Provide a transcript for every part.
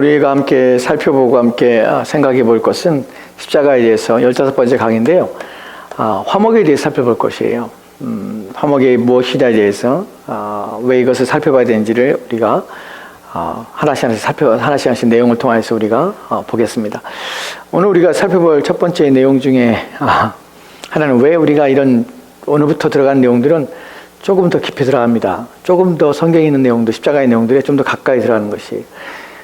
우리가 함께 살펴보고 함께 생각해 볼 것은 십자가에 대해서 15번째 강의인데요. 화목에 대해서 살펴볼 것이에요. 화목이 무엇이냐에 대해서 왜 이것을 살펴봐야 되는지를 우리가 하나씩 내용을 통해서 우리가 보겠습니다. 오늘 우리가 살펴볼 첫 번째 내용 중에 하나는 왜 우리가 오늘부터 들어간 내용들은 조금 더 깊이 들어갑니다. 조금 더 성경에 있는 내용도 십자가의 내용들에 좀 더 가까이 들어가는 것이,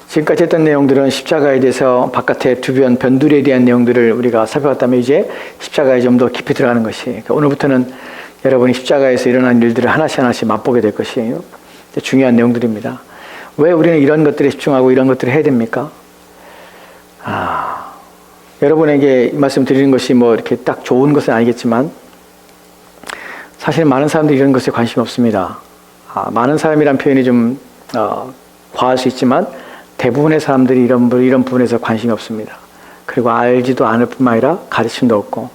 지금까지 했던 내용들은 십자가에 대해서 바깥의 두변, 변두리에 대한 내용들을 우리가 살펴봤다면 이제 십자가에 좀 더 깊이 들어가는 것이, 그러니까 오늘부터는 여러분이 십자가에서 일어난 일들을 하나씩 맛보게 될 것이에요. 중요한 내용들입니다. 왜 우리는 이런 것들에 집중하고 이런 것들을 해야 됩니까? 여러분에게 이 말씀 드리는 것이 이렇게 딱 좋은 것은 아니겠지만 사실 많은 사람들이 이런 것에 관심이 없습니다. 많은 사람이란 표현이 좀 과할 수 있지만 대부분의 사람들이 이런 부분에서 관심이 없습니다. 그리고 알지도 않을 뿐만 아니라 가르침도 없고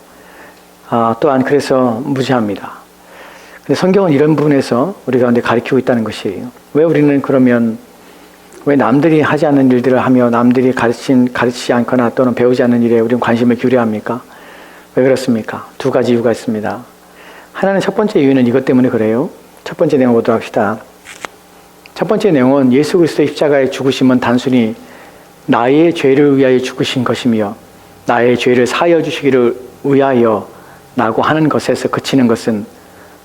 또한 그래서 무지합니다. 근데 성경은 이런 부분에서 우리 가운데 가르치고 있다는 것이에요. 왜 우리는 그러면 왜 남들이 하지 않는 일들을 하며 남들이 가르치지 않거나 또는 배우지 않는 일에 우리는 관심을 기울여야 합니까? 왜 그렇습니까? 두 가지 이유가 있습니다. 하나는, 첫 번째 이유는 이것 때문에 그래요. 첫 번째 내용 보도록 합시다. 첫 번째 내용은 예수 그리스도의 십자가의 죽으심은 단순히 나의 죄를 위하여 죽으신 것이며 나의 죄를 사하여 주시기를 위하여 라고 하는 것에서 그치는 것은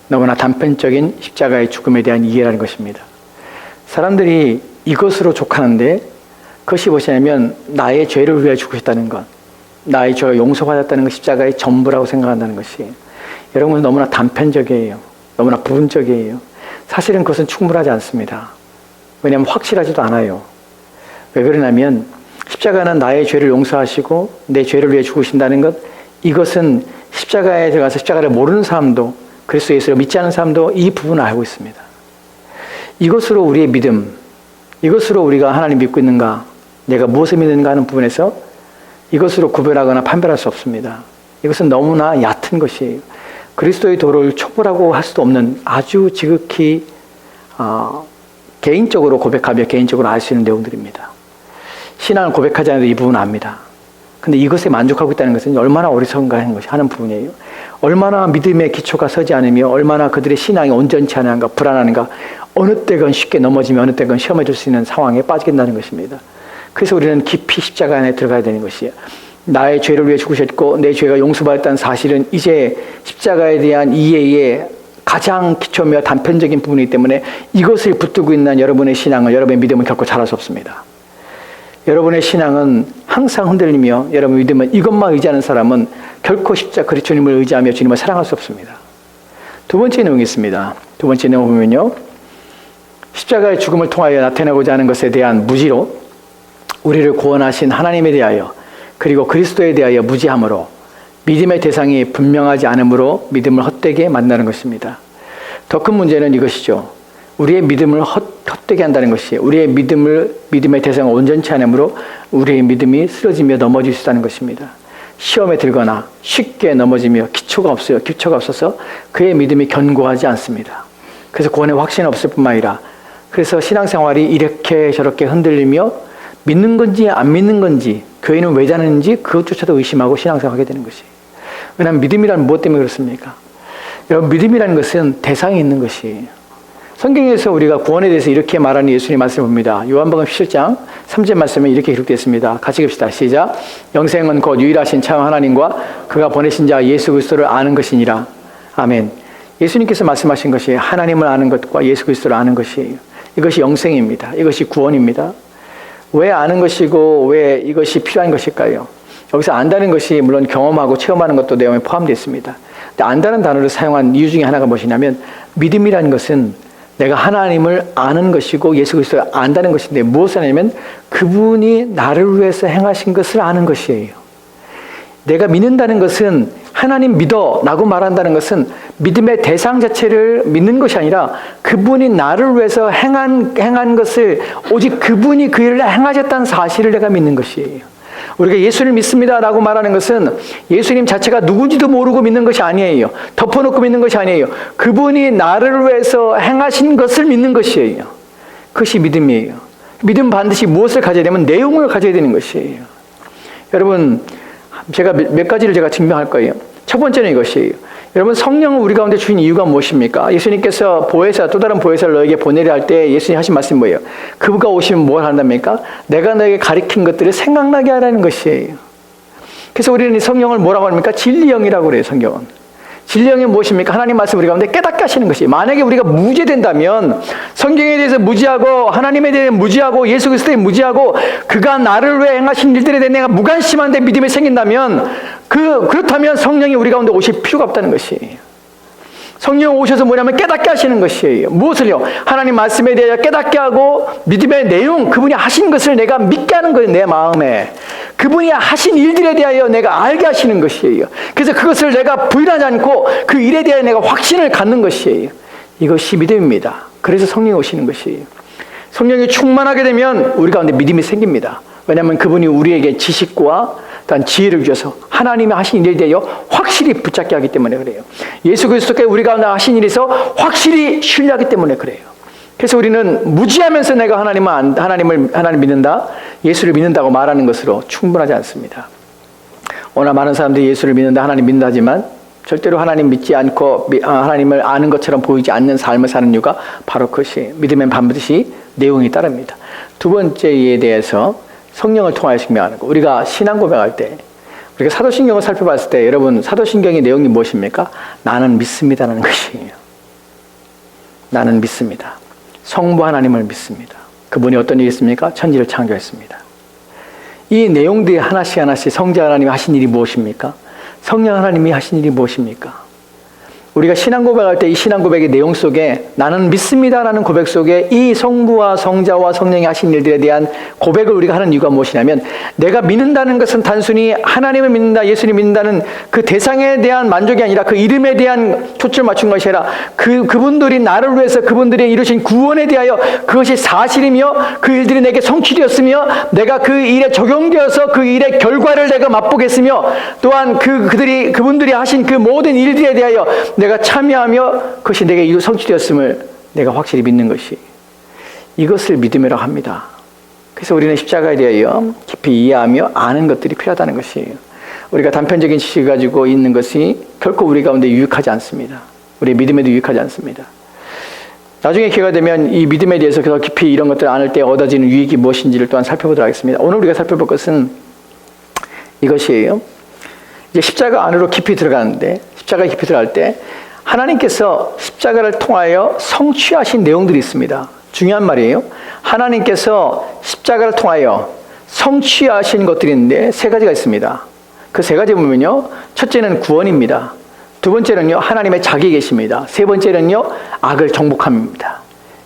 너무나 단편적인 십자가의 죽음에 대한 이해라는 것입니다. 사람들이 이것으로 족하는데, 그것이 무엇이냐면 나의 죄를 위하여 죽으셨다는 것, 나의 죄가 용서받았다는 것, 십자가의 전부라고 생각한다는 것이, 여러분, 너무나 단편적이에요. 너무나 부분적이에요. 사실은 그것은 충분하지 않습니다. 왜냐하면 확실하지도 않아요. 왜 그러냐면 십자가는 나의 죄를 용서하시고 내 죄를 위해 죽으신다는 것, 이것은 십자가에 들어가서 십자가를 모르는 사람도, 그리스도 예수를 믿지 않는 사람도 이 부분을 알고 있습니다. 이것으로 우리의 믿음, 이것으로 우리가 하나님 믿고 있는가, 내가 무엇을 믿는가 하는 부분에서 이것으로 구별하거나 판별할 수 없습니다. 이것은 너무나 얕은 것이에요. 그리스도의 도를 초월하고 할 수도 없는 아주 지극히 개인적으로 고백하며 개인적으로 알 수 있는 내용들입니다. 신앙을 고백하지 않아도 이 부분은 압니다. 근데 이것에 만족하고 있다는 것은 얼마나 어리석은가 하는 부분이에요. 얼마나 믿음의 기초가 서지 않으며 얼마나 그들의 신앙이 온전치 않은가, 불안한가, 어느 때건 쉽게 넘어지며 어느 때건 시험해 줄 수 있는 상황에 빠지겠다는 것입니다. 그래서 우리는 깊이 십자가 안에 들어가야 되는 것이에요. 나의 죄를 위해 죽으셨고 내 죄가 용서받았다는 사실은 이제 십자가에 대한 이해의 가장 기초며 단편적인 부분이기 때문에 이것을 붙들고 있는 여러분의 신앙은, 여러분의 믿음은 결코 자랄 수 없습니다. 여러분의 신앙은 항상 흔들리며 여러분의 믿음은 이것만 의지하는 사람은 결코 십자가 주님을 의지하며 주님을 사랑할 수 없습니다. 두 번째 내용이 있습니다. 두 번째 내용 보면요, 십자가의 죽음을 통하여 나타내고자 하는 것에 대한 무지로 우리를 구원하신 하나님에 대하여 그리고 그리스도에 대하여 무지함으로 믿음의 대상이 분명하지 않으므로 믿음을 헛되게 만나는 것입니다. 더 큰 문제는 이것이죠. 우리의 믿음을 헛되게 한다는 것이, 우리의 믿음의 대상을 온전치 않으므로 우리의 믿음이 쓰러지며 넘어질 수 있다는 것입니다. 시험에 들거나 쉽게 넘어지며 기초가 없어서 그의 믿음이 견고하지 않습니다. 그래서 구원의 확신이 없을 뿐만 아니라, 그래서 신앙생활이 이렇게 저렇게 흔들리며 믿는 건지 안 믿는 건지, 교회는 왜 다니는지 그것조차도 의심하고 신앙생활하게 되는 것이에요. 왜냐하면 믿음이란 무엇 때문에 그렇습니까? 여러분, 믿음이라는 것은 대상이 있는 것이에요. 성경에서 우리가 구원에 대해서 이렇게 말하는 예수님 말씀을 봅니다. 요한복음 17장 3절 말씀에 이렇게 기록되어 있습니다. 같이 읽읍시다. 시작. 영생은 곧 유일하신 참 하나님과 그가 보내신 자 예수 그리스도를 아는 것이니라. 아멘. 예수님께서 말씀하신 것이 하나님을 아는 것과 예수 그리스도를 아는 것이에요. 이것이 영생입니다. 이것이 구원입니다. 왜 아는 것이고 왜 이것이 필요한 것일까요? 여기서 안다는 것이 물론 경험하고 체험하는 것도 내용에 포함되어 있습니다. 근데 안다는 단어를 사용한 이유 중에 하나가 무엇이냐면, 믿음이라는 것은 내가 하나님을 아는 것이고 예수 그리스도를 안다는 것인데, 무엇을 하냐면 그분이 나를 위해서 행하신 것을 아는 것이에요. 내가 믿는다는 것은, 하나님 믿어 라고 말한다는 것은 믿음의 대상 자체를 믿는 것이 아니라 그분이 나를 위해서 행한 것을, 오직 그분이 그 일을 행하셨다는 사실을 내가 믿는 것이에요. 우리가 예수를 믿습니다 라고 말하는 것은 예수님 자체가 누군지도 모르고 믿는 것이 아니에요. 덮어놓고 믿는 것이 아니에요. 그분이 나를 위해서 행하신 것을 믿는 것이에요. 그것이 믿음이에요. 믿음 반드시 무엇을 가져야 되면 내용을 가져야 되는 것이에요. 여러분, 제가 몇 가지를 제가 증명할 거예요. 첫 번째는 이것이에요. 여러분, 성령을 우리 가운데 주신 이유가 무엇입니까? 예수님께서 보혜사, 또 다른 보혜사를 너에게 보내려 할 때 예수님 하신 말씀이 뭐예요? 그가 오시면 뭘 한답니까? 내가 너에게 가르친 것들을 생각나게 하라는 것이에요. 그래서 우리는 이 성령을 뭐라고 합니까? 진리영이라고 그래요, 성경은. 진리영이 무엇입니까? 하나님 말씀 우리 가운데 깨닫게 하시는 것이. 만약에 우리가 무죄된다면 성경에 대해서 무지하고 하나님에 대해 무지하고 예수 그리스도에 무지하고 그가 나를 위해 행하신 일들에 대해 내가 무관심한데 믿음이 생긴다면 그렇다면 성령이 우리 가운데 오실 필요가 없다는 것이에요. 성령 오셔서 뭐냐면 깨닫게 하시는 것이에요. 무엇을요? 하나님 말씀에 대해 깨닫게 하고 믿음의 내용, 그분이 하신 것을 내가 믿게 하는 거예요. 내 마음에. 그분이 하신 일들에 대하여 내가 알게 하시는 것이에요. 그래서 그것을 내가 부인하지 않고 그 일에 대하여 내가 확신을 갖는 것이에요. 이것이 믿음입니다. 그래서 성령이 오시는 것이에요. 성령이 충만하게 되면 우리 가운데 믿음이 생깁니다. 왜냐하면 그분이 우리에게 지식과 또한 지혜를 주셔서 하나님이 하신 일에 대하여 확실히 붙잡게 하기 때문에 그래요. 예수 그리스도께 우리 가운데 하신 일에서 확실히 신뢰하기 때문에 그래요. 그래서 우리는 무지하면서 내가 하나님 믿는다, 예수를 믿는다고 말하는 것으로 충분하지 않습니다. 오늘 많은 사람들이 예수를 믿는다, 하나님 믿는다 하지만 절대로 하나님 믿지 않고 하나님을 아는 것처럼 보이지 않는 삶을 사는 이유가 바로 그것이 믿음엔 반드시 내용이 따릅니다. 두 번째에 대해서 성령을 통하여 증명하는 것. 우리가 신앙 고백할 때, 우리가 사도신경을 살펴봤을 때 여러분 사도신경의 내용이 무엇입니까? 나는 믿습니다라는 것이에요. 나는 믿습니다. 성부 하나님을 믿습니다. 그분이 어떤 일이 있습니까? 천지를 창조했습니다. 이 내용들이 하나씩 성자 하나님이 하신 일이 무엇입니까? 성령 하나님이 하신 일이 무엇입니까? 우리가 신앙 고백할 때 이 신앙 고백의 내용 속에 나는 믿습니다라는 고백 속에 이 성부와 성자와 성령이 하신 일들에 대한 고백을 우리가 하는 이유가 무엇이냐면 내가 믿는다는 것은 단순히 하나님을 믿는다, 예수님 믿는다는 그 대상에 대한 만족이 아니라 그 이름에 대한 초점을 맞춘 것이 아니라 그분들이 나를 위해서 그분들이 이루신 구원에 대하여 그것이 사실이며 그 일들이 내게 성취되었으며 내가 그 일에 적용되어서 그 일의 결과를 내가 맛보겠으며 또한 그분들이 하신 그 모든 일들에 대하여 내가 참여하며 그것이 내게 성취되었음을 내가 확실히 믿는 것이 이것을 믿음이라고 합니다. 그래서 우리는 십자가에 대하여 깊이 이해하며 아는 것들이 필요하다는 것이에요. 우리가 단편적인 지식을 가지고 있는 것이 결코 우리 가운데 유익하지 않습니다. 우리의 믿음에도 유익하지 않습니다. 나중에 기회가 되면 이 믿음에 대해서 더 깊이 이런 것들을 아는 때 얻어지는 유익이 무엇인지를 또한 살펴보도록 하겠습니다. 오늘 우리가 살펴볼 것은 이것이에요. 이제 십자가 안으로 깊이 들어가는데 십자가에 깊이 들어갈 때 하나님께서 십자가를 통하여 성취하신 내용들이 있습니다. 중요한 말이에요. 하나님께서 십자가를 통하여 성취하신 것들이 있는데 세 가지가 있습니다. 그 세 가지 보면요. 첫째는 구원입니다. 두 번째는요. 하나님의 자기 계십니다. 세 번째는요. 악을 정복함입니다.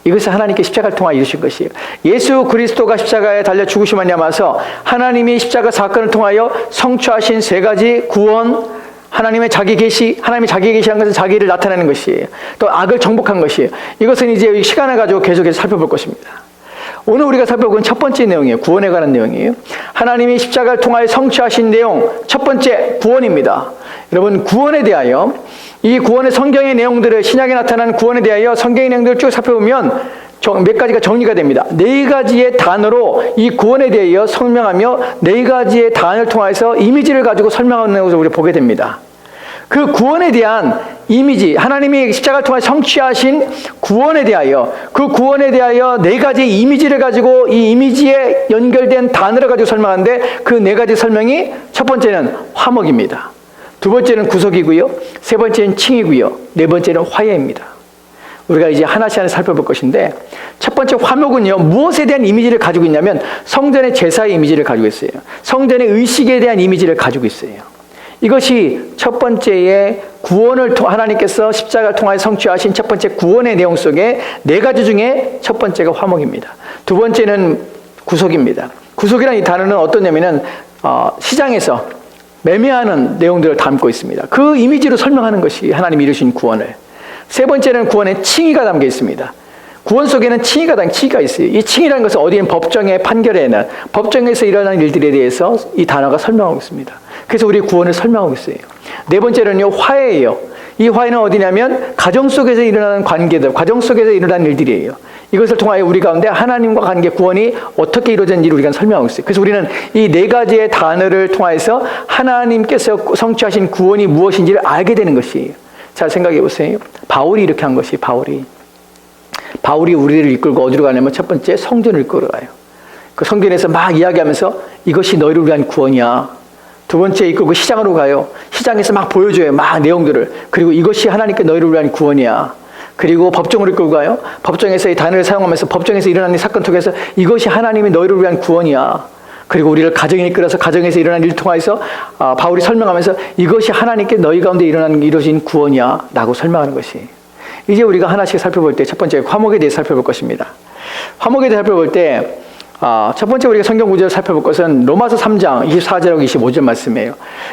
이것을 하나님께 십자가를 통하여 이루신 것이에요. 예수 그리스도가 십자가에 달려 죽으심을 말미암아서 하나님이 십자가 사건을 통하여 성취하신 세 가지 구원, 하나님의 자기 계시, 하나님이 자기 계시한 것은 자기를 나타내는 것이에요. 또 악을 정복한 것이에요. 이것은 이제 시간을 가지고 계속해서 살펴볼 것입니다. 오늘 우리가 살펴볼 첫 번째 내용이에요. 구원에 관한 내용이에요. 하나님이 십자가를 통하여 성취하신 내용, 첫 번째 구원입니다. 여러분, 구원에 대하여 이 구원의 성경의 내용들을 신약에 나타나는 구원에 대하여 성경의 내용들을 쭉 살펴보면 몇 가지가 정리가 됩니다. 네 가지의 단어로 이 구원에 대하여 설명하며 네 가지의 단어를 통해서 이미지를 가지고 설명하는 것을 우리가 보게 됩니다. 그 구원에 대한 이미지, 하나님이 십자가를 통해 성취하신 구원에 대하여 그 구원에 대하여 네 가지 이미지를 가지고 이 이미지에 연결된 단어를 가지고 설명하는데 그 네 가지 설명이 첫 번째는 화목입니다. 두 번째는 구속이고요. 세 번째는 칭이고요. 네 번째는 화해입니다. 우리가 이제 하나씩 살펴볼 것인데 첫 번째 화목은요. 무엇에 대한 이미지를 가지고 있냐면 성전의 제사의 이미지를 가지고 있어요. 성전의 의식에 대한 이미지를 가지고 있어요. 이것이 첫 번째의 구원을 하나님께서 십자가를 통하여 성취하신 첫 번째 구원의 내용 속에 네 가지 중에 첫 번째가 화목입니다. 두 번째는 구속입니다. 구속이라는 이 단어는 어떠냐면은 시장에서 매매하는 내용들을 담고 있습니다. 그 이미지로 설명하는 것이 하나님이 이루신 구원을. 세 번째는 구원에 칭의가 담겨 있습니다. 구원 속에는 칭의가 있어요. 이 칭의라는 것은 어디는 법정의 판결에는 법정에서 일어나는 일들에 대해서 이 단어가 설명하고 있습니다. 그래서 우리 구원을 설명하고 있어요. 네 번째는요, 화해예요. 이 화해는 어디냐면 가정 속에서 일어나는 관계들, 가정 속에서 일어나는 일들이에요. 이것을 통하여 우리 가운데 하나님과 관계 구원이 어떻게 이루어졌는지를 우리가 설명하고 있어요. 그래서 우리는 이 네 가지의 단어를 통해서 하나님께서 성취하신 구원이 무엇인지를 알게 되는 것이에요. 잘 생각해 보세요. 바울이 이렇게 한 것이 바울이 우리를 이끌고 어디로 가냐면 첫 번째 성전을 이끌어 가요. 그 성전에서 막 이야기하면서 이것이 너희를 위한 구원이야. 두 번째 이끌고 시장으로 가요. 시장에서 막 보여줘요. 막 내용들을. 그리고 이것이 하나님께 너희를 위한 구원이야. 그리고 법정으로 이끌고 가요. 법정에서 이 단어를 사용하면서 법정에서 일어나는 사건 통해서 이것이 하나님이 너희를 위한 구원이야. 그리고 우리를 가정에 이끌어서 가정에서 일어난 일을 통해서 바울이 설명하면서 이것이 하나님께 너희 가운데 이루어진 구원이야 라고 설명하는 것이. 이제 우리가 하나씩 살펴볼 때 첫 번째 화목에 대해 살펴볼 것입니다. 화목에 대해 살펴볼 때 첫 번째 우리가 성경 구절을 살펴볼 것은 로마서 3장 24절하고 25절 말씀이에요.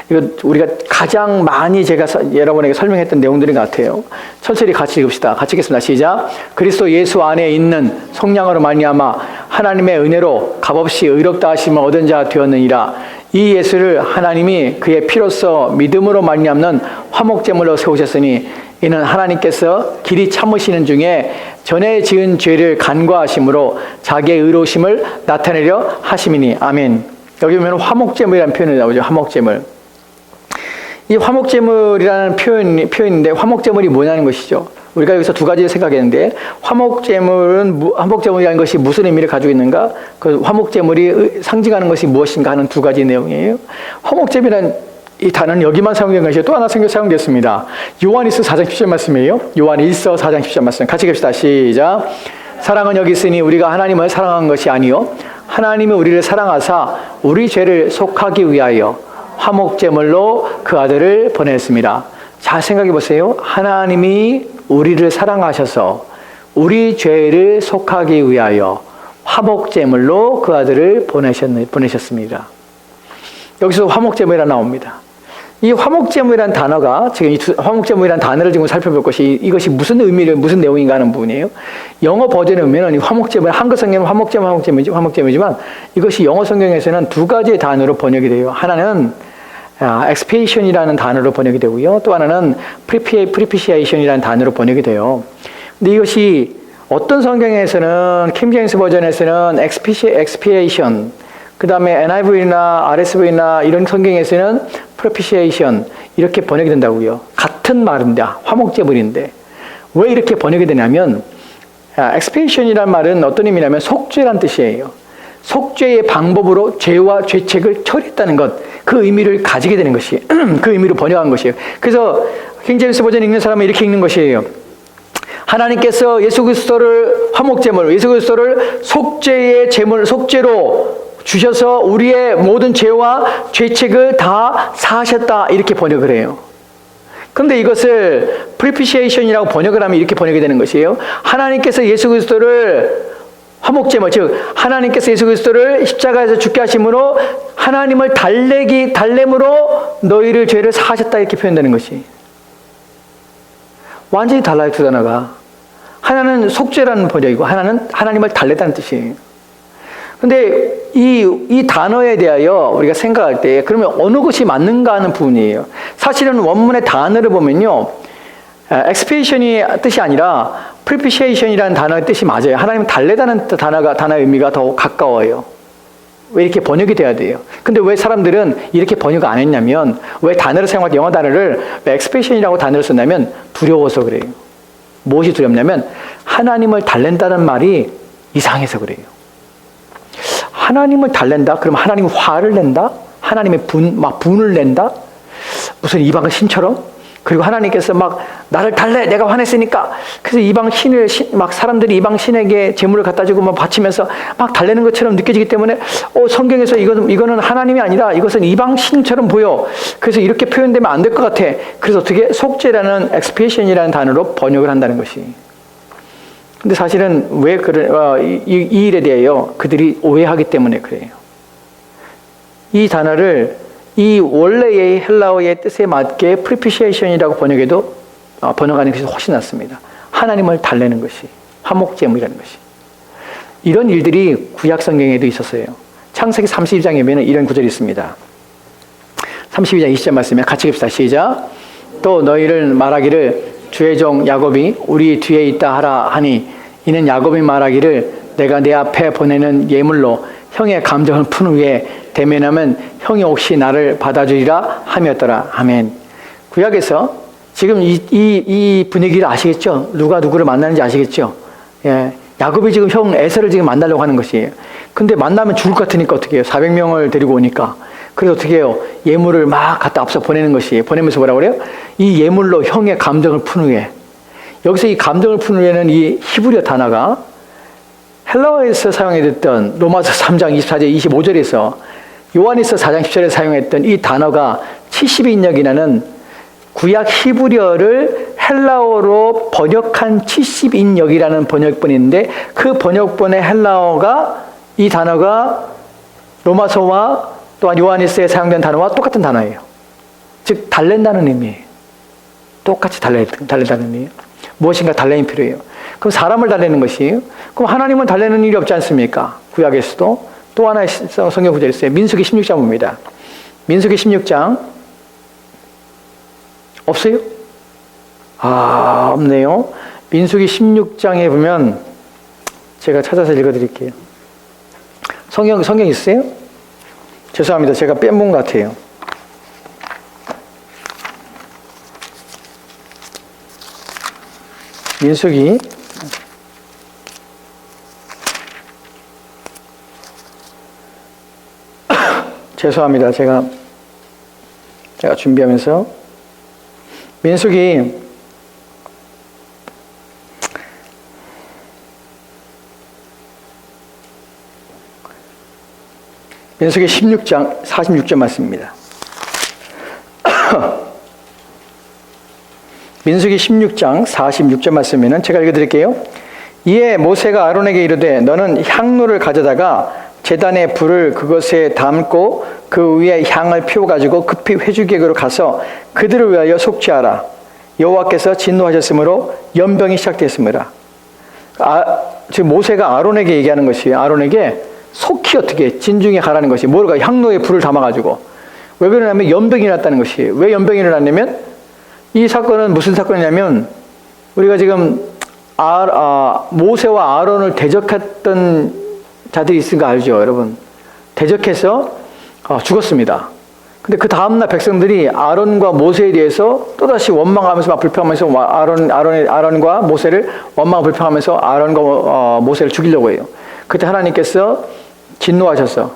이거 우리가 가장 많이 제가 여러분에게 설명했던 내용들인 것 같아요. 천천히 같이 읽읍시다. 같이 읽겠습니다. 시작. 그리스도 예수 안에 있는 속량으로 말미암아 하나님의 은혜로 값없이 의롭다 하심을 얻은 자 되었느니라. 이 예수를 하나님이 그의 피로써 믿음으로 말미암는 화목제물로 세우셨으니 이는 하나님께서 길이 참으시는 중에 전에 지은 죄를 간과하심으로 자기의 의로우심을 나타내려 하심이니. 아멘. 여기 보면 화목제물이라는 표현이 나오죠. 화목제물. 이 화목제물이라는 표현인데 화목제물이 뭐냐는 것이죠. 우리가 여기서 두 가지를 생각했는데 화목제물이라는 것이 무슨 의미를 가지고 있는가? 그 화목제물이 상징하는 것이 무엇인가 하는 두 가지 내용이에요. 화목제물이라는 이 단어는 여기만 사용된 것이 또 하나 사용됐습니다. 요한일서 4장 10절 말씀이에요. 요한일서 4장 10절 말씀 같이 읽읍시다. 시작. 사랑은 여기 있으니 우리가 하나님을 사랑한 것이 아니요 하나님이 우리를 사랑하사 우리 죄를 속하기 위하여 화목제물로 그 아들을 보냈습니다. 잘 생각해 보세요. 하나님이 우리를 사랑하셔서 우리 죄를 속하기 위하여 화목제물로 그 아들을 보내셨습니다. 여기서 화목제물이라 나옵니다. 이 화목제물이라는 단어가 지금 화목제물이라는 단어를 지금 살펴볼 것이 이것이 무슨 의미를 무슨 내용인가 하는 부분이에요. 영어 버전에 보면 이 화목제물 한글 성경은 화목제물이지만 이것이 영어 성경에서는 두 가지의 단어로 번역이 돼요. 하나는 expiation이라는 단어로 번역이 되고요. 또 하나는 propitiation이라는 단어로 번역이 돼요. 근데 이것이 어떤 성경에서는 킹제임스 버전에서는 expiation 그 다음에 NIV나 RSV나 이런 성경에서는 propitiation 이렇게 번역이 된다고요. 같은 말인데 화목제물인데 왜 이렇게 번역이 되냐면 expiation이라는 말은 어떤 의미냐면 속죄란 뜻이에요. 속죄의 방법으로 죄와 죄책을 처리했다는 것, 그 의미를 가지게 되는 것이 그 의미로 번역한 것이에요. 그래서 킹제임스 버전 읽는 사람은 이렇게 읽는 것이에요. 하나님께서 예수 그리스도를 화목제물, 예수 그리스도를 속죄의 제물, 속죄로 주셔서 우리의 모든 죄와 죄책을 다 사하셨다 이렇게 번역을 해요. 그런데 이것을 propitiation이라고 번역을 하면 이렇게 번역이 되는 것이에요. 하나님께서 예수 그리스도를 화목제물, 즉 하나님께서 예수 그리스도를 십자가에서 죽게 하심으로 하나님을 달램으로 너희를 죄를 사하셨다 이렇게 표현되는 것이 완전히 달라요. 두 단어가. 하나는 속죄라는 번역이고 하나는 하나님을 달랬다는 뜻이에요. 근데 이 단어에 대하여 우리가 생각할 때 그러면 어느 것이 맞는가 하는 부분이에요. 사실은 원문의 단어를 보면요. expiation이 뜻이 아니라 propitiation이라는 단어의 뜻이 맞아요. 하나님 달래다는 단어의 의미가 더 가까워요. 왜 이렇게 번역이 돼야 돼요? 근데 왜 사람들은 이렇게 번역 안 했냐면 왜 단어를 사용할 때 영어 단어를 왜 expiation이라고 단어를 썼냐면 두려워서 그래요. 무엇이 두렵냐면 하나님을 달랜다는 말이 이상해서 그래요. 하나님을 달랜다? 그럼 하나님이 화를 낸다? 하나님의 분을 낸다? 무슨 이방 신처럼? 그리고 하나님께서 막 나를 달래 내가 화냈으니까 그래서 이방 신을 막 사람들이 이방 신에게 제물을 갖다 주고 막 바치면서 막 달래는 것처럼 느껴지기 때문에 성경에서 이거는 하나님이 아니라 이것은 이방 신처럼 보여. 그래서 이렇게 표현되면 안 될 것 같아. 그래서 어떻게 속죄라는 expiation이라는 단어로 번역을 한다는 것이. 근데 사실은 왜 이 일에 대하여 그들이 오해하기 때문에 그래요. 이 단어를 이 원래의 헬라어의 뜻에 맞게 propitiation이라고 번역하는 것이 훨씬 낫습니다. 하나님을 달래는 것이 화목제물이라는 것이. 이런 일들이 구약 성경에도 있었어요. 창세기 32장에 보면 이런 구절이 있습니다. 32장 20절 말씀에 같이 읽읍시다. 시작. 또 너희를 말하기를 주의 종 야곱이 우리 뒤에 있다 하라 하니 이는 야곱이 말하기를 내가 내 앞에 보내는 예물로 형의 감정을 푼 후에 대면하면 형이 혹시 나를 받아주리라 함이었더라. 아멘. 구약에서 지금 이 분위기를 아시겠죠? 누가 누구를 만나는지 아시겠죠? 예. 야곱이 지금 형 에서를 지금 만나려고 하는 것이에요. 근데 만나면 죽을 것 같으니까 어떻게 해요? 400명을 데리고 오니까. 그래서 어떻게 해요? 예물을 막 갖다 앞서 보내는 것이. 보내면서 뭐라고 그래요? 이 예물로 형의 감정을 푼 후에. 여기서 이 감정을 푼 후에는 이 히브리어 단어가 헬라어에서 사용했던 로마서 3장 24절 25절에서 요한에서 4장 10절에 사용했던 이 단어가 70인역이라는 구약 히브리어를 헬라어로 번역한 70인역이라는 번역본인데 그 번역본의 헬라어가 이 단어가 로마서와 또한 요한에서에 사용된 단어와 똑같은 단어예요. 즉 달랜다는 의미예요. 똑같이 달랜다는 의미예요. 무엇인가 달래는 필요해요. 그럼 사람을 달래는 것이에요. 그럼 하나님은 달래는 일이 없지 않습니까? 구약에서도 또 하나의 성경 구절이 있어요. 민수기 16장 봅니다. 민수기 16장 없어요? 아, 없네요. 민수기 16장에 보면 제가 찾아서 읽어드릴게요. 성경 있으세요? 죄송합니다. 제가 뺀 분 같아요. 민수기 죄송합니다. 제가 준비하면서 민수기 16장 46절 말씀입니다. 민수기 16장 46절 말씀에는 제가 읽어드릴게요. 이에 모세가 아론에게 이르되 너는 향로를 가져다가 제단의 불을 그것에 담고 그 위에 향을 피워가지고 급히 회주객으로 가서 그들을 위하여 속죄하라. 여호와께서 진노하셨으므로 연병이 시작되었습니다. 지금 모세가 아론에게 얘기하는 것이 아론에게 속히 어떻게 진중에 가라는 것이 뭐가 향로에 불을 담아가지고 왜 그러냐면 연병이 일어났다는 것이 왜 연병이 일어났냐면 이 사건은 무슨 사건이냐면 우리가 지금 모세와 아론을 대적했던 자들이 있은 거 알죠, 여러분? 대적해서 죽었습니다. 근데 그 다음날 백성들이 아론과 모세에 대해서 또다시 원망하면서 막 불평하면서 아론과 모세를 원망 불평하면서 아론과 모세를 죽이려고 해요. 그때 하나님께서 진노하셔서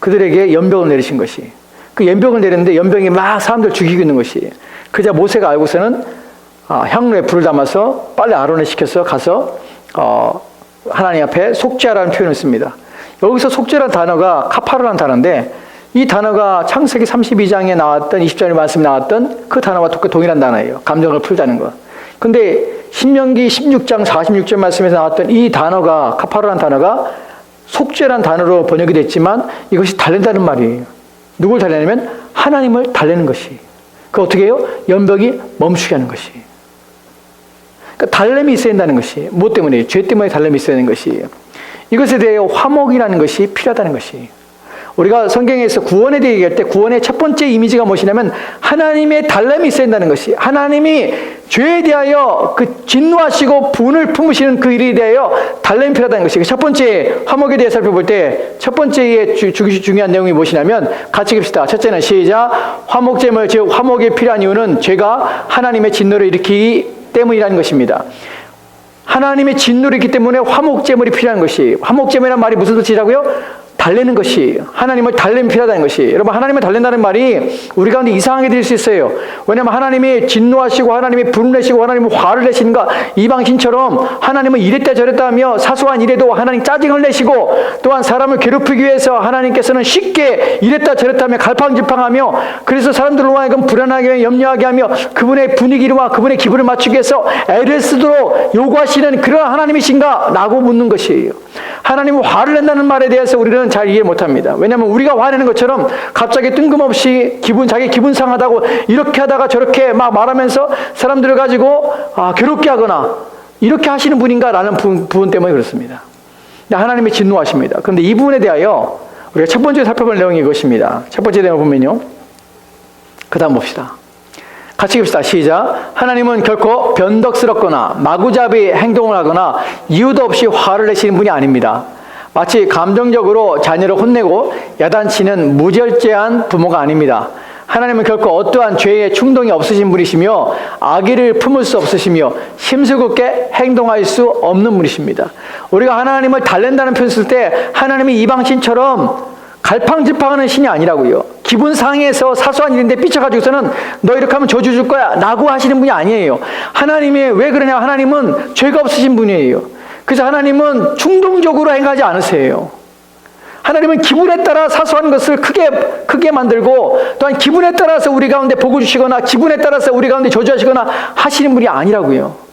그들에게 연병을 내리신 것이 그 연병을 내렸는데 연병이 막 사람들 죽이고 있는 것이 그자 모세가 알고서는 향로에 불을 담아서 빨리 아론을 시켜서 가서 하나님 앞에 속죄하라는 표현을 씁니다. 여기서 속죄라는 단어가 카파르라는 단어인데 이 단어가 창세기 32장에 나왔던 20절의 말씀에 나왔던 그 단어와 동일한 단어예요. 감정을 풀다는 거. 근데 신명기 16장 46절 말씀에서 나왔던 이 단어가 카파르라는 단어가 속죄라는 단어로 번역이 됐지만 이것이 달랜다는 말이에요. 누굴 달래냐면 하나님을 달래는 것이. 그 어떻게 해요? 연병이 멈추게 하는 것이. 그러니까 달램이 있어야 한다는 것이. 무엇 때문에? 죄 때문에 달램이 있어야 하는 것이에요. 이것에 대해 화목이라는 것이 필요하다는 것이. 우리가 성경에서 구원에 대해 얘기할 때 구원의 첫 번째 이미지가 무엇이냐면 하나님의 달램이 있어야 한다는 것이. 하나님이 죄에 대하여 그 진노하시고 분을 품으시는 그 일에 대하여 달램이 필요하다는 것이. 첫 번째 화목에 대해 살펴볼 때 첫 번째의 중요한 내용이 무엇이냐면 같이 읽읍시다. 첫째는 시작. 화목제물 즉 화목이 필요한 이유는 죄가 하나님의 진노를 일으키기 때문이라는 것입니다. 하나님의 진노를 있기 때문에 화목제물이 필요한 것이. 화목제물이라는 말이 무슨 뜻이라고요? 달래는 것이. 하나님을 달래면 필요하다는 것이. 여러분 하나님을 달랜다는 말이 우리 가운데 이상하게 들릴 수 있어요. 왜냐하면 하나님이 진노하시고 하나님이 불을 내시고 하나님이 화를 내시는가 이방신처럼 하나님은 이랬다 저랬다 하며 사소한 일에도 하나님 짜증을 내시고 또한 사람을 괴롭히기 위해서 하나님께서는 쉽게 이랬다 저랬다 하며 갈팡질팡하며 그래서 사람들로 하여금 불안하게 염려하게 하며 그분의 분위기와 그분의 기분을 맞추기 위해서 애를 쓰도록 요구하시는 그런 하나님이신가? 라고 묻는 것이에요. 하나님은 화를 낸다는 말에 대해서 우리는 잘 이해 못합니다. 왜냐하면 우리가 화내는 것처럼 갑자기 뜬금없이 자기 기분 상하다고 이렇게 하다가 저렇게 막 말하면서 사람들을 가지고 괴롭게 하거나 이렇게 하시는 분인가 라는 부분 때문에 그렇습니다. 하나님이 진노하십니다. 그런데 이 부분에 대하여 우리가 첫 번째 살펴볼 내용이 이것입니다. 첫 번째 내용을 보면요. 그 다음 봅시다. 같이 읽읍시다. 시작. 하나님은 결코 변덕스럽거나 마구잡이 행동을 하거나 이유도 없이 화를 내시는 분이 아닙니다. 마치 감정적으로 자녀를 혼내고 야단치는 무절제한 부모가 아닙니다. 하나님은 결코 어떠한 죄에 충동이 없으신 분이시며 악의를 품을 수 없으시며 심술궂게 행동할 수 없는 분이십니다. 우리가 하나님을 달랜다는 표현을 쓸 때 하나님이 이방신처럼 갈팡질팡하는 신이 아니라고요. 기분 상해서 사소한 일인데 삐쳐가지고서는 너 이렇게 하면 저주 줄 거야 라고 하시는 분이 아니에요. 하나님이 왜 그러냐, 하나님은 죄가 없으신 분이에요. 그래서 하나님은 충동적으로 행하지 않으세요. 하나님은 기분에 따라 사소한 것을 크게 만들고, 또한 기분에 따라서 우리 가운데 복을 주시거나 기분에 따라서 우리 가운데 저주하시거나 하시는 분이 아니라고요.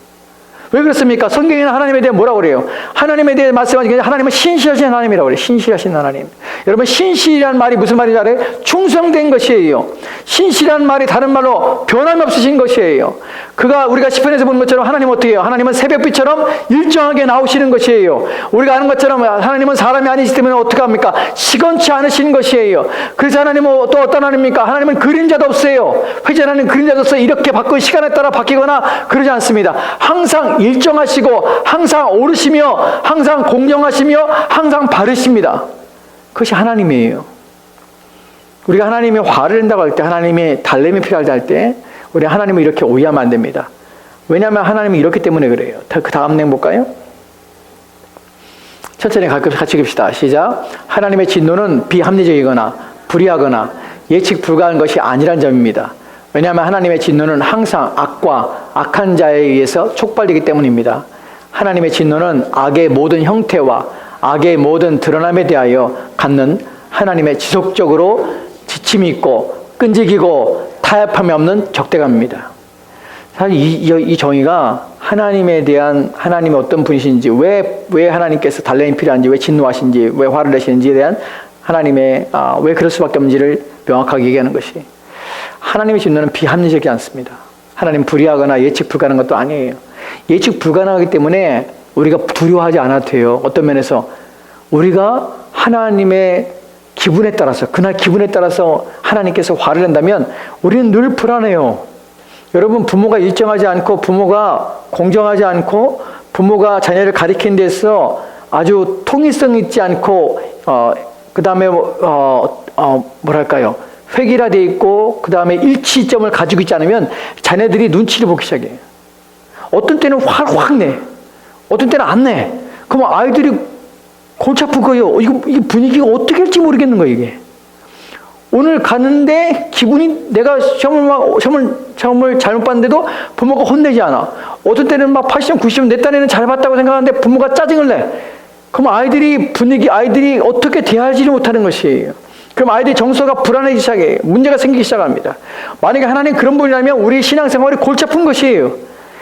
왜 그렇습니까? 성경에는 하나님에 대해 뭐라고 그래요? 하나님에 대해 말씀하시기 하나님은 신실하신 하나님이라고 그래요. 신실하신 하나님. 여러분, 신실이란 말이 무슨 말인지 알아요? 충성된 것이에요. 신실한 말이 다른 말로 변함이 없으신 것이에요. 우리가 시편에서 보는 것처럼 하나님 어떻게 해요? 하나님은 새벽빛처럼 일정하게 나오시는 것이에요. 우리가 아는 것처럼 하나님은 사람이 아니시기 때문에 어떻게 합니까? 시건치 않으신 것이에요. 그래서 하나님은 또 어떤 하나님입니까? 하나님은 그림자도 없어요. 회전하는 그림자도 없어요. 이렇게 시간에 따라 바뀌거나 그러지 않습니다. 항상 일정하시고 항상 오르시며 항상 공정하시며 항상 바르십니다. 그것이 하나님이에요. 우리가 하나님의 화를 낸다고 할 때, 하나님의 달램이 필요할 때 우리 하나님을 이렇게 오해하면 안 됩니다. 왜냐하면 하나님이 이렇기 때문에 그래요. 그 다음 내 볼까요? 천천히 같이 읽읍시다. 시작. 하나님의 진노는 비합리적이거나 불의하거나 예측 불가한 것이 아니란 점입니다. 왜냐하면 하나님의 진노는 항상 악과 악한 자에 의해서 촉발되기 때문입니다. 하나님의 진노는 악의 모든 형태와 악의 모든 드러남에 대하여 갖는 하나님의 지속적으로 지침이 있고 끈질기고 타협함이 없는 적대감입니다. 사실 이 정의가 하나님에 대한, 하나님이 어떤 분이신지, 왜 하나님께서 달램이 필요한지, 왜 진노하신지, 왜 화를 내시는지에 대한 하나님의 왜 그럴 수밖에 없는지를 명확하게 얘기하는 것이, 하나님의 진노는 비합리적이지 않습니다. 하나님 불의하거나 예측 불가능한 것도 아니에요. 예측 불가능하기 때문에 우리가 두려워하지 않아도 돼요. 어떤 면에서 우리가 하나님의 기분에 따라서, 그날 기분에 따라서 하나님께서 화를 낸다면 우리는 늘 불안해요. 여러분, 부모가 일정하지 않고, 부모가 공정하지 않고, 부모가 자녀를 가리키는 데서 아주 통일성 있지 않고, 그 다음에 뭐랄까요, 획일화되어 있고, 그 다음에 일치점을 가지고 있지 않으면 자녀들이 눈치를 보기 시작해요. 어떤 때는 화를 확 내, 어떤 때는 안 내. 그러면 아이들이 골치 아픈 거예요. 이 분위기가 어떻게 할지 모르겠는 거예요, 이게. 오늘 가는데 기분이, 내가 시험을 잘못 봤는데도 부모가 혼내지 않아. 어떤 때는 막 80점, 90점 내 딴에는 잘 봤다고 생각하는데 부모가 짜증을 내. 그럼 아이들이 어떻게 대하지를 못하는 것이에요. 그럼 아이들이 정서가 불안해지기 시작해요. 문제가 생기기 시작합니다. 만약에 하나님 그런 분이라면 우리 신앙생활이 골치 아픈 것이에요.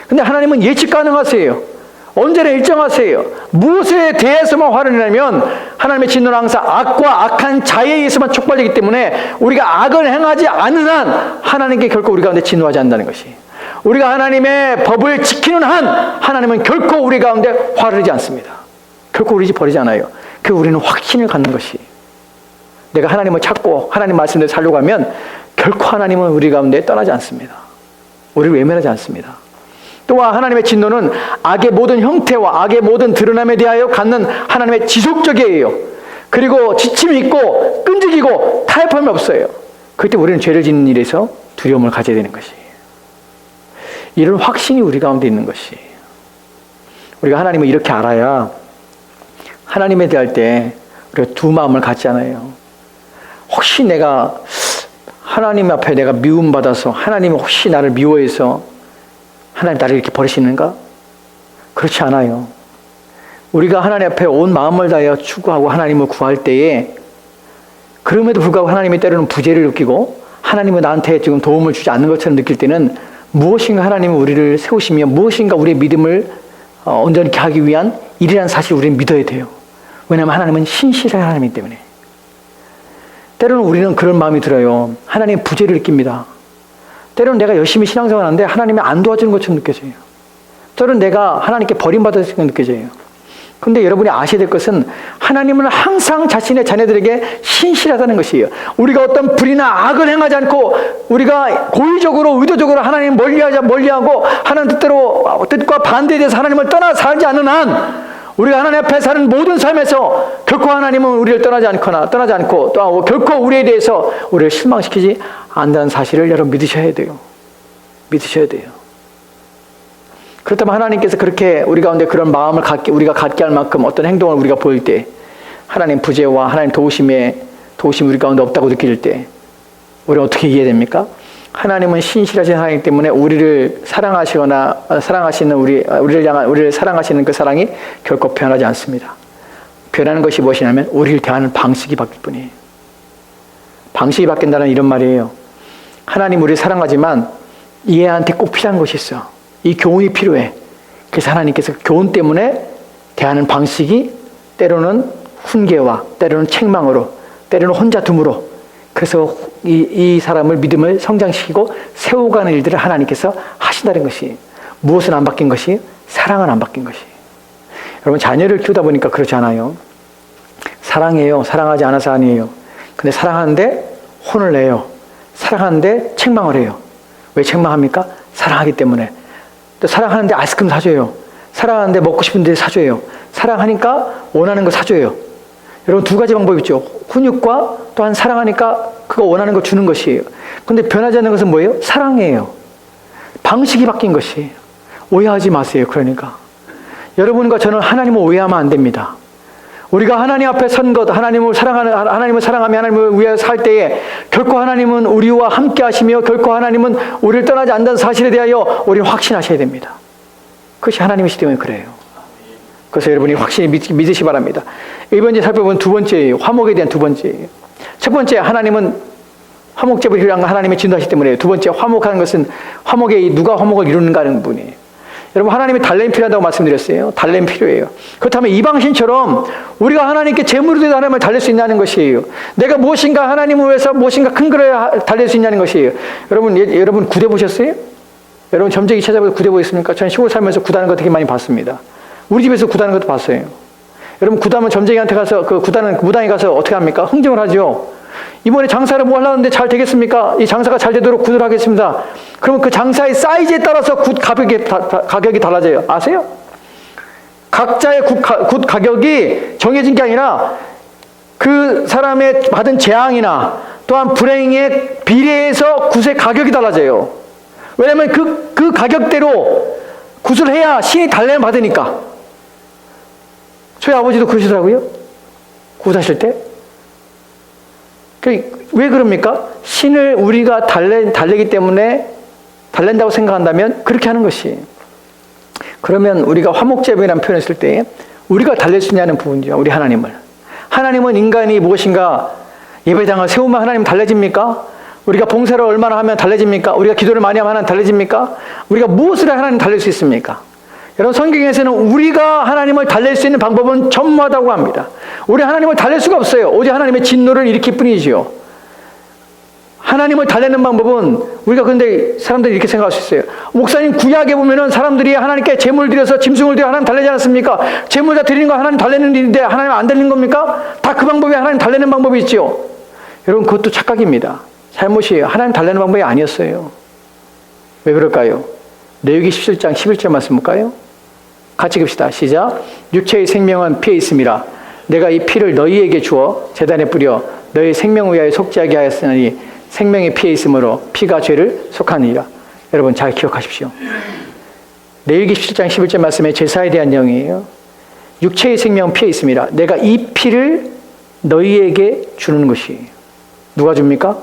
근데 하나님은 예측 가능하세요. 언제나 일정하세요. 무엇에 대해서만 화를 내냐면 하나님의 진노는 항상 악과 악한 자에 의해서만 촉발되기 때문에 우리가 악을 행하지 않는 한 하나님께 결코 우리 가운데 진노하지 않는다는 것이, 우리가 하나님의 법을 지키는 한 하나님은 결코 우리 가운데 화를 내지 않습니다. 결코 우리 집 버리지 않아요. 그 우리는 확신을 갖는 것이, 내가 하나님을 찾고 하나님 말씀대로 살려고 하면 결코 하나님은 우리 가운데 떠나지 않습니다. 우리를 외면하지 않습니다. 또한 하나님의 진노는 악의 모든 형태와 악의 모든 드러남에 대하여 갖는 하나님의 지속적이에요. 그리고 지침이 있고 끈질기고 타협함이 없어요. 그때 우리는 죄를 짓는 일에서 두려움을 가져야 되는 것이에요. 이런 확신이 우리 가운데 있는 것이, 우리가 하나님을 이렇게 알아야 하나님에 대할 때 우리가 두 마음을 갖잖아요. 혹시 내가 하나님 앞에 내가 미움받아서 하나님이 혹시 나를 미워해서 하나님 나를 이렇게 버리시는가? 그렇지 않아요. 우리가 하나님 앞에 온 마음을 다하여 추구하고 하나님을 구할 때에, 그럼에도 불구하고 하나님이 때로는 부재를 느끼고 하나님은 나한테 지금 도움을 주지 않는 것처럼 느낄 때는 무엇인가 하나님은 우리를 세우시며 무엇인가 우리의 믿음을 온전히 하기 위한 일이라는 사실을 우리는 믿어야 돼요. 왜냐하면 하나님은 신실한 하나님이기 때문에. 때로는 우리는 그런 마음이 들어요. 하나님 부재를 느낍니다. 때로는 내가 열심히 신앙생활 하는데 하나님이 안 도와주는 것처럼 느껴져요. 때로는 내가 하나님께 버림받았을 것 느껴져요. 근데 여러분이 아셔야 될 것은 하나님은 항상 자신의 자녀들에게 신실하다는 것이에요. 우리가 어떤 불의나 악을 행하지 않고 우리가 고의적으로 의도적으로 하나님 멀리하고 하나님 뜻과 반대돼서 하나님을 떠나 살지 않는 한 우리가 하나님 앞에 사는 모든 삶에서 결코 하나님은 우리를 떠나지 않고 또 결코 우리에 대해서 우리를 실망시키지 않는다는 사실을 여러분 믿으셔야 돼요. 믿으셔야 돼요. 그렇다면 하나님께서 그렇게 우리 가운데 그런 마음을 우리가 갖게 할 만큼 어떤 행동을 우리가 보일 때 하나님 부재와 하나님 도우심이 우리 가운데 없다고 느낄 때 우리는 어떻게 이해됩니까? 하나님은 신실하신 하나님 때문에 우리를 우리를 사랑하시는 그 사랑이 결코 변하지 않습니다. 변하는 것이 무엇이냐면 우리를 대하는 방식이 바뀔 뿐이에요. 방식이 바뀐다는 이런 말이에요. 하나님 우리를 사랑하지만 얘한테 꼭 필요한 것이 있어. 이 교훈이 필요해. 그래서 하나님께서 교훈 때문에 대하는 방식이 때로는 훈계와 때로는 책망으로 때로는 혼자 둠으로 그래서 이 사람을 믿음을 성장시키고 세워가는 일들을 하나님께서 하신다는 것이 무엇은 안 바뀐 것이 사랑은 안 바뀐 것이. 여러분 자녀를 키우다 보니까 그렇지 않아요. 사랑해요. 사랑하지 않아서 아니에요. 근데 사랑하는데 혼을 내요. 사랑하는데 책망을 해요. 왜 책망합니까? 사랑하기 때문에. 또 사랑하는데 아이스크림 사줘요. 사랑하는데 먹고 싶은데 사줘요. 사랑하니까 원하는 거 사줘요. 여러분 두 가지 방법이 있죠. 훈육과 또한 사랑하니까 그거 원하는 거 주는 것이에요. 근데 변하지 않는 것은 뭐예요? 사랑이에요. 방식이 바뀐 것이에요. 오해하지 마세요. 그러니까 여러분과 저는 하나님을 오해하면 안 됩니다. 우리가 하나님 앞에 선 것, 하나님을 사랑하며 하나님을 위하여 살 때에 결코 하나님은 우리와 함께 하시며 결코 하나님은 우리를 떠나지 않는다는 사실에 대하여 우리는 확신하셔야 됩니다. 그것이 하나님이시기 때문에 그래요. 그래서 여러분이 확실히 믿으시 바랍니다. 1번째 살펴본 두 번째예요. 화목에 대한 두 번째예요. 첫 번째, 하나님은 화목제물이 필요한 건 하나님의 진노하시기 때문에. 두 번째, 화목하는 것은 누가 화목을 이루는가 하는 분이에요. 여러분 하나님의 달램이 필요하다고 말씀드렸어요. 달램이 필요해요. 그렇다면 이방신처럼 우리가 하나님께 제물을 드려 하나님을 달랠 수 있냐는 것이에요. 내가 무엇인가 하나님을 위해서 무엇인가 큰 거를 달랠 수 있냐는 것이에요. 여러분 구대 보셨어요? 여러분 점쟁이 찾아보서 구대 보셨습니까? 저는 시골 살면서 구다는 거 되게 많이 봤습니다. 우리 집에서 구다는 것도 봤어요. 여러분 구다면 점쟁이한테 가서 구다는 무당에 가서 어떻게 합니까? 흥정을 하죠. 이번에 장사를 뭐 하려는데 잘 되겠습니까? 이 장사가 잘 되도록 굿을 하겠습니다. 그러면 그 장사의 사이즈에 따라서 굿 가격이 달라져요. 아세요? 각자의 굿 가격이 정해진 게 아니라 그 사람의 받은 재앙이나 또한 불행에 비례해서 굿의 가격이 달라져요. 왜냐하면 그 가격대로 굿을 해야 신이 달래를 받으니까. 저희 아버지도 그러시더라고요. 굿하실 때. 왜 그럽니까? 신을 우리가 달래기 때문에 달랜다고 생각한다면 그렇게 하는 것이. 그러면 우리가 화목제물이라는 표현을 쓸 때 우리가 달랠 수 있냐는 부분이죠. 우리 하나님을. 하나님은 인간이 무엇인가 예배당을 세우면 하나님 달래집니까? 우리가 봉사를 얼마나 하면 달래집니까? 우리가 기도를 많이 하면 하나님 달래집니까? 우리가 무엇을 해야 하나님 달랠 수 있습니까? 여러분 성경에서는 우리가 하나님을 달랠 수 있는 방법은 전무하다고 합니다. 우리 하나님을 달랠 수가 없어요. 오직 하나님의 진노를 일으킬 뿐이지요. 하나님을 달래는 방법은 우리가 근데 사람들이 이렇게 생각할 수 있어요. 목사님 구약에 보면은 사람들이 하나님께 제물을 드려서 짐승을 드려 하나님 달래지 않습니까? 제물 다 드리는 거 하나님 달래는 일인데 하나님 안 달리는 겁니까? 다 그 방법이 하나님 달래는 방법이 있지요. 여러분 그것도 착각입니다. 잘못이에요. 하나님 달래는 방법이 아니었어요. 왜 그럴까요? 레위기 17장 11절 말씀 볼까요? 같이 봅시다. 시작. 육체의 생명은 피에 있음이라. 내가 이 피를 너희에게 주어 제단에 뿌려 너희 생명을 위하여 속죄하게 하였으니 생명이 피에 있으므로 피가 죄를 속하니라. 여러분 잘 기억하십시오. 레위기 17장 11절 말씀에 제사에 대한 내용이에요. 육체의 생명은 피에 있음이라. 내가 이 피를 너희에게 주는 것이에요. 누가 줍니까?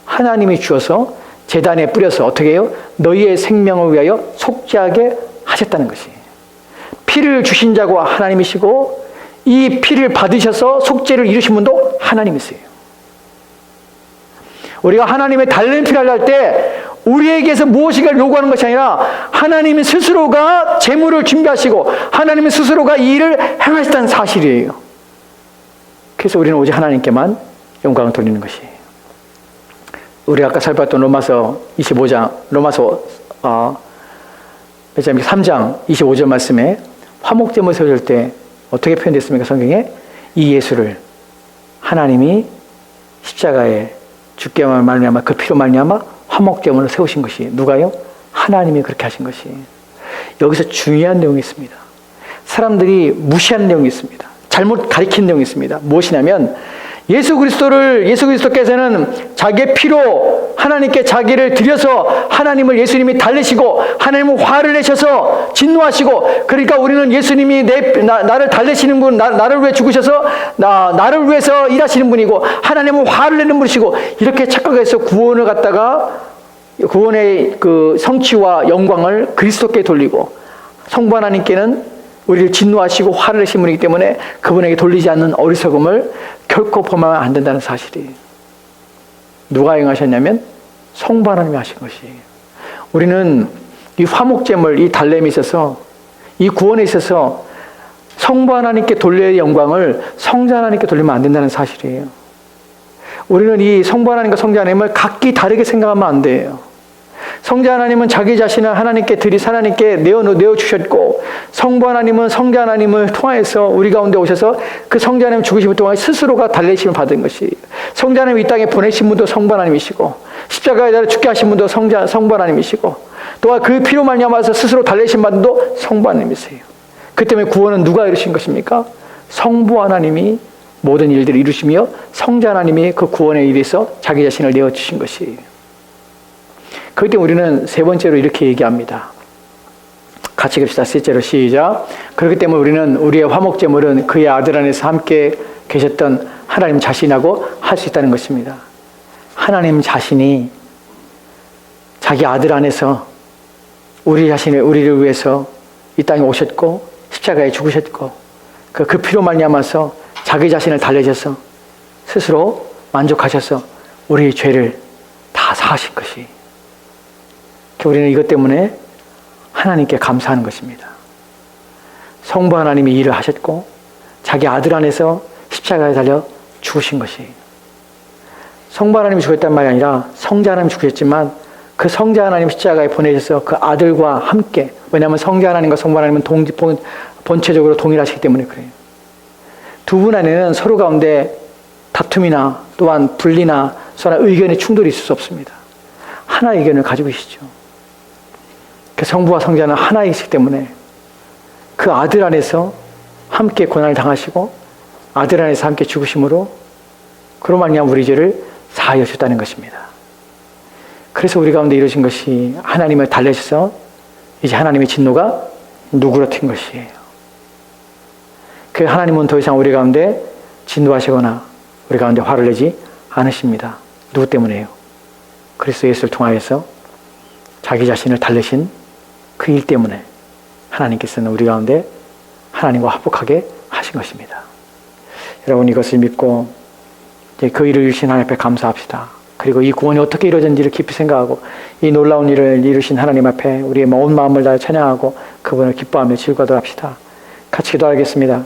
하나님이 주어서 제단에 뿌려서 어떻게 해요? 너희의 생명을 위하여 속죄하게 하셨다는 것이에요. 피를 주신 자가 하나님이시고 이 피를 받으셔서 속죄를 이루신 분도 하나님이세요. 우리가 하나님의 달라는 피를 할 때 우리에게서 무엇인가 요구하는 것이 아니라 하나님이 스스로가 재물을 준비하시고 하나님이 스스로가 이 일을 행하셨다는 사실이에요. 그래서 우리는 오직 하나님께만 영광을 돌리는 것이에요. 우리 아까 살펴봤던 로마서 25장, 로마서 3장 25절 말씀에 화목제물 세울 때 어떻게 표현됐습니까? 성경에 이 예수를 하나님이 십자가에 죽게 말미암아 그 피로 말미암아 화목제물로 세우신 것이 누가요? 하나님이 그렇게 하신 것이. 여기서 중요한 내용이 있습니다. 사람들이 무시하는 내용이 있습니다. 잘못 가리킨 내용이 있습니다. 무엇이냐면 예수 그리스도께서는 자기의 피로 하나님께 자기를 드려서 하나님을 예수님이 달래시고 하나님은 화를 내셔서 진노하시고, 그러니까 우리는 예수님이 나를 달래시는 분, 나를 위해 죽으셔서 나를 위해서 일하시는 분이고 하나님은 화를 내는 분이시고, 이렇게 착각해서 구원을 갖다가 구원의 그 성취와 영광을 그리스도께 돌리고, 성부 하나님께는 우리를 진노하시고 화를 내신 분이기 때문에 그분에게 돌리지 않는 어리석음을 결코 범하면 안 된다는 사실이 누가 행하셨냐면 성부 하나님이 하신 것이에요. 우리는 이 화목제물, 이 달램이 있어서, 이 구원에 있어서 성부 하나님께 돌려야 영광을 성자 하나님께 돌리면 안 된다는 사실이에요. 우리는 이 성부 하나님과 성자 하나님을 각기 다르게 생각하면 안 돼요. 성자 하나님은 자기 자신을 하나님께 하나님께 내어주셨고, 성부 하나님은 성자 하나님을 통하여서 우리 가운데 오셔서 그 성자 하나님 죽으심을 통해 스스로가 달래심을 받은 것이, 성자 하나님 이 땅에 보내신 분도 성부 하나님이시고, 십자가에 달려 죽게 하신 분도 성부 하나님이시고, 또한 그 피로 말미암아서 스스로 달래심 받은 분도 성부 하나님이세요. 그 때문에 구원은 누가 이루신 것입니까? 성부 하나님이 모든 일들을 이루시며 성자 하나님이 그 구원에 일해서 자기 자신을 내어주신 것이에요. 그렇기 때문에 우리는 세 번째로 이렇게 얘기합니다. 같이 갑시다. 셋째로 시작. 그렇기 때문에 우리는 우리의 화목제물은 그의 아들 안에서 함께 계셨던 하나님 자신하고 할 수 있다는 것입니다. 하나님 자신이 자기 아들 안에서 우리를 위해서 이 땅에 오셨고 십자가에 죽으셨고 그 피로 말미암아서 자기 자신을 달래셔서 스스로 만족하셔서 우리의 죄를 다 사하신 것이, 우리는 이것 때문에 하나님께 감사하는 것입니다. 성부 하나님이 일을 하셨고 자기 아들 안에서 십자가에 달려 죽으신 것이, 성부 하나님이 죽었단 말이 아니라 성자 하나님이 죽으셨지만 그 성자 하나님 십자가에 보내셔서 그 아들과 함께, 왜냐하면 성자 하나님과 성부 하나님은 본체적으로 동일하시기 때문에 그래요. 두 분 안에는 서로 가운데 다툼이나 또한 분리나 서로 의견의 충돌이 있을 수 없습니다. 하나의 의견을 가지고 계시죠. 그 성부와 성자는 하나이시기 때문에 그 아들 안에서 함께 고난을 당하시고 아들 안에서 함께 죽으심으로 그로 말미암아 우리 죄를 사하여 주셨다는 것입니다. 그래서 우리 가운데 이루어진 것이 하나님을 달래셔서 이제 하나님의 진노가 누그러뜨린 것이에요. 그 하나님은 더 이상 우리 가운데 진노하시거나 우리 가운데 화를 내지 않으십니다. 누구 때문에요? 그리스도 예수를 통하여서 자기 자신을 달래신 그 일 때문에 하나님께서는 우리 가운데 하나님과 화목하게 하신 것입니다. 여러분, 이것을 믿고 이제 그 일을 이루신 하나님 앞에 감사합시다. 그리고 이 구원이 어떻게 이루어졌는지를 깊이 생각하고 이 놀라운 일을 이루신 하나님 앞에 우리의 온 마음을 다해 찬양하고 그분을 기뻐하며 즐거워하도록 합시다. 같이 기도하겠습니다.